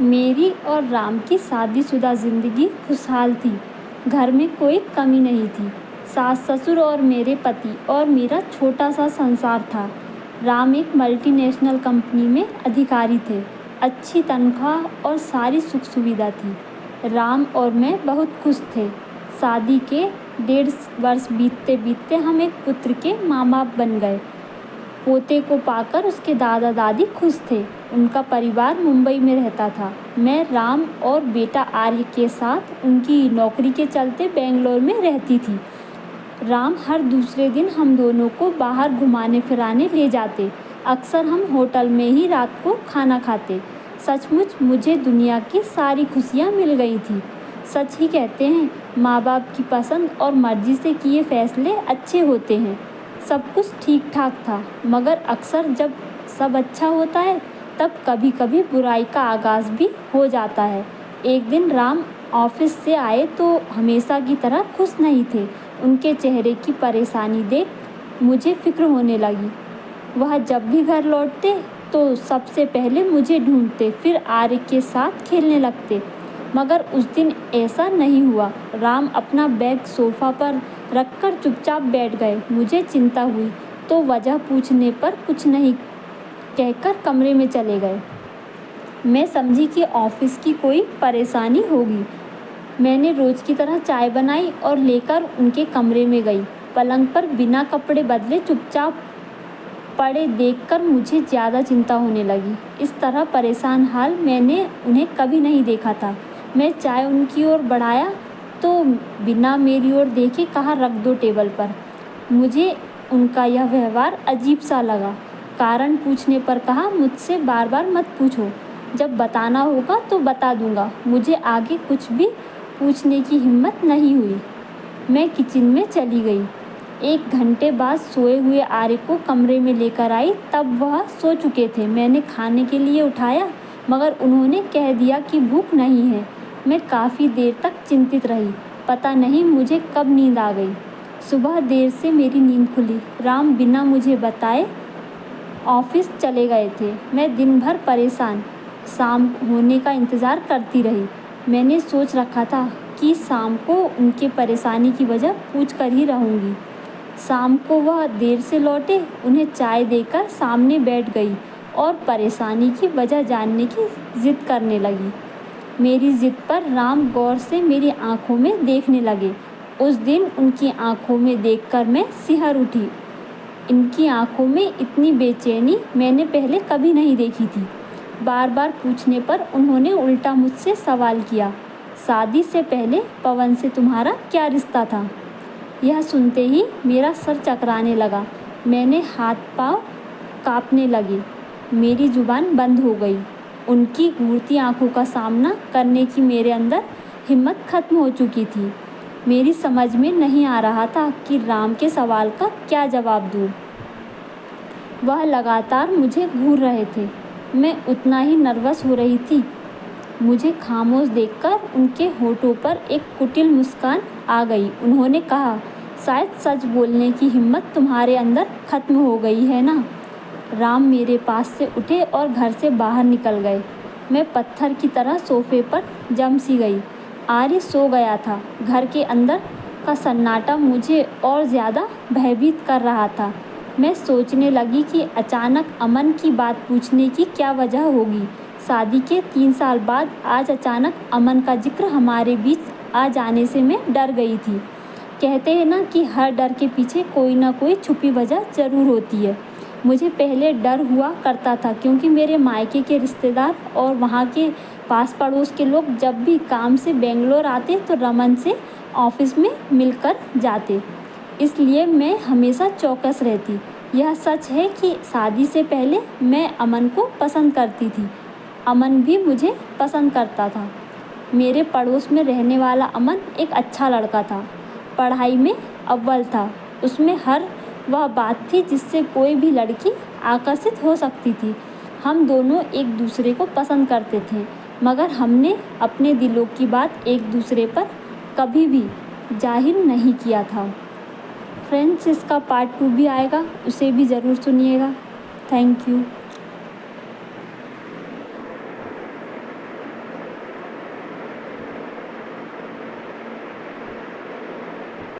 मेरी और राम की शादीशुदा ज़िंदगी खुशहाल थी। घर में कोई कमी नहीं थी। सास-ससुर और मेरे पति और मेरा छोटा-सा संसार था। राम एक मल्टीनेशनल कंपनी में अधिकारी थे। अच्छी तनख्वाह और सारी सुख-सुविधा थी। राम और मैं बहुत खुश थे। शादी के 1.5 वर्ष बीतते-बीतते हम एक पुत्र के माँ-बाप बन गए। पोते को पाकर उसके दादा-दादी खुश थे। उनका परिवार मुंबई में रहता था। मैं राम और बेटा आर्य के साथ उनकी नौकरी के चलते बेंगलोर में रहती थी। राम हर दूसरे दिन हम दोनों को बाहर घुमाने-फिराने ले जाते। अक्सर हम होटल में ही रात को खाना खाते। सचमुच मुझे दुनिया की सारी खुशियाँ मिल गई थीं। सच ही कहते हैं, माँ-बाप की पसंद और मर्ज़ी से किए फैसले अच्छे होते हैं। सब कुछ ठीक-ठाक था, मगर अक्सर जब सब अच्छा होता है, तब कभी-कभी बुराई का आगाज़ भी हो जाता है। एक दिन राम ऑफ़िस से आए तो हमेशा की तरह खुश नहीं थे। उनके चेहरे की परेशानी देख मुझे फ़िक्र होने लगी। वह जब भी घर लौटते तो सबसे पहले मुझे ढूंढते, फिर आर्य के साथ खेलने लगते। मगर उस दिन ऐसा नहीं हुआ। राम अपना बैग सोफ़ा पर रखकर चुपचाप बैठ गए। मुझे चिंता हुई तो वजह पूछने पर कुछ नहीं कहकर कमरे में चले गए। मैं समझी कि ऑफ़िस की कोई परेशानी होगी। मैंने रोज़ की तरह चाय बनाई और लेकर उनके कमरे में गई। पलंग पर बिना कपड़े बदले चुपचाप पड़े देखकर मुझे ज़्यादा चिंता होने लगी। इस तरह परेशान हाल मैंने उन्हें कभी नहीं देखा था। मैं चाय उनकी ओर बढ़ाया तो बिना मेरी ओर देखे कहा, रख दो टेबल पर। मुझे उनका यह व्यवहार अजीब सा लगा। कारण पूछने पर कहा, मुझसे बार-बार मत पूछो। जब बताना होगा तो बता दूंगा। मुझे आगे कुछ भी पूछने की हिम्मत नहीं हुई। मैं किचन में चली गई। 1 घंटे बाद सोए हुए आर्य को कमरे में लेकर आई, तब वह सो चुके थे। मैंने खाने के लिए उठाया, मगर उन्होंने कह दिया कि भूख नहीं है। मैं काफ़ी देर तक चिंतित रही। पता नहीं मुझे कब नींद आ गई। सुबह देर से मेरी नींद खुली। राम बिना मुझे बताए ऑफ़िस चले गए थे। मैं दिन भर परेशान शाम होने का इंतज़ार करती रही। मैंने सोच रखा था कि शाम को उनके परेशानी की वजह पूछ कर ही रहूँगी। शाम को वह देर से लौटे। उन्हें चाय देकर सामने बैठ गई और परेशानी की वजह जानने की ज़िद करने लगी। मेरी ज़िद पर राम गौर से मेरी आँखों में देखने लगे। उस दिन उनकी आँखों में देखकर मैं सिहर उठी। इनकी आँखों में इतनी बेचैनी मैंने पहले कभी नहीं देखी थी। बार-बार पूछने पर उन्होंने उल्टा मुझसे सवाल किया, शादी से पहले पवन से तुम्हारा क्या रिश्ता था? यह सुनते ही मेरा सर चकराने लगा। मैंने हाथ-पाँव काँपने लगे। मेरी ज़ुबान बंद हो गई। उनकी घूरती आँखों का सामना करने की मेरे अंदर हिम्मत खत्म हो चुकी थी। मेरी समझ में नहीं आ रहा था कि राम के सवाल का क्या जवाब दूँ। वह लगातार मुझे घूर रहे थे। मैं उतना ही नर्वस हो रही थी। मुझे खामोश देखकर उनके होठों पर एक कुटिल मुस्कान आ गई। उन्होंने कहा, शायद सच बोलने की हिम्मत तुम्हारे अंदर खत्म हो गई है ना? राम मेरे पास से उठे और घर से बाहर निकल गए। मैं पत्थर की तरह सोफे पर जम सी गई। आर्य सो गया था। घर के अंदर का सन्नाटा मुझे और ज़्यादा भयभीत कर रहा था। मैं सोचने लगी कि अचानक अमन की बात पूछने की क्या वजह होगी। शादी के 3 साल बाद आज अचानक अमन का जिक्र हमारे बीच आ जाने से मैं डर गई थी। कहते हैं ना कि हर डर के पीछे कोई ना कोई छुपी वजह ज़रूर होती है। मुझे पहले डर हुआ करता था क्योंकि मेरे मायके के रिश्तेदार और वहाँ के पास पड़ोस के लोग जब भी काम से बेंगलोर आते तो रमन से ऑफ़िस में मिलकर जाते। इसलिए मैं हमेशा चौकस रहती। यह सच है कि शादी से पहले मैं अमन को पसंद करती थी। अमन भी मुझे पसंद करता था। मेरे पड़ोस में रहने वाला अमन एक अच्छा लड़का था। पढ़ाई में अव्वल था। उसमें हर वह बात थी जिससे कोई भी लड़की आकर्षित हो सकती थी। हम दोनों एक दूसरे को पसंद करते थे, मगर हमने अपने दिलों की बात एक दूसरे पर कभी भी जाहिर नहीं किया था। फ्रेंड्स, इसका पार्ट 2 भी आएगा, उसे भी ज़रूर सुनिएगा। Thank you.